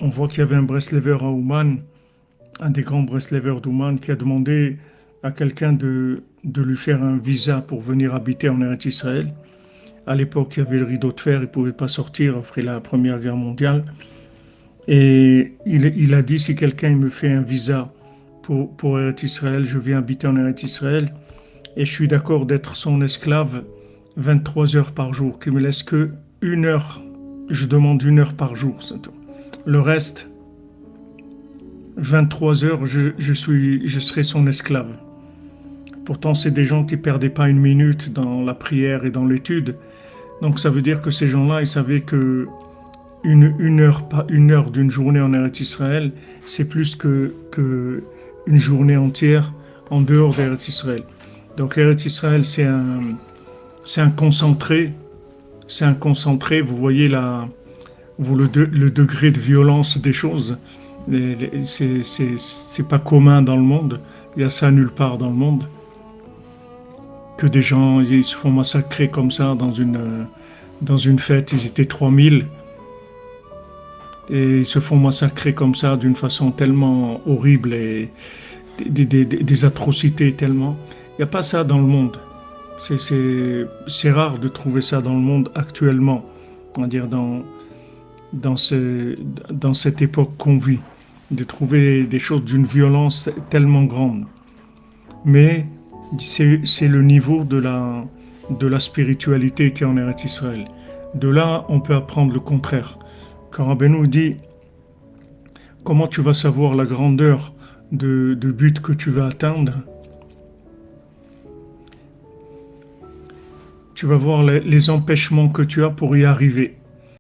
on voit qu'il y avait un Breslever à Ouman, un des grands Breslevers d'Ouman, qui a demandé à quelqu'un de lui faire un visa pour venir habiter en Eretz Israël. À l'époque, il y avait le rideau de fer, il ne pouvait pas sortir après la Première Guerre mondiale. Et il a dit, si quelqu'un me fait un visa pour Eretz Israël, je viens habiter en Eretz Israël, et je suis d'accord d'être son esclave 23 heures par jour, qu'il me laisse que 1 heure. Je demande 1 heure par jour, c'est tout. Le reste, 23 heures, je serai son esclave. Pourtant, c'est des gens qui ne perdaient pas 1 minute dans la prière et dans l'étude. Donc ça veut dire que ces gens-là, ils savaient que une heure, pas 1 heure d'une journée en Eretz Israël, c'est plus que une journée entière en dehors d'Eretz Israël. Donc Eretz Israël, c'est un concentré. C'est un concentré, vous voyez le degré de violence des choses. C'est pas commun dans le monde. Il y a ça nulle part dans le monde. Que des gens ils se font massacrer comme ça dans une fête. Ils étaient 3000 et ils se font massacrer comme ça d'une façon tellement horrible et des atrocités tellement. Il n'y a pas ça dans le monde. C'est rare de trouver ça dans le monde actuellement, on va dire dans, ce, dans cette époque qu'on vit, de trouver des choses d'une violence tellement grande. Mais c'est le niveau de la spiritualité qui est en Eretz Israël. De là, on peut apprendre le contraire. Quand Rabbeinu dit, comment tu vas savoir la grandeur de but que tu vas atteindre? Tu vas voir les empêchements que tu as pour y arriver.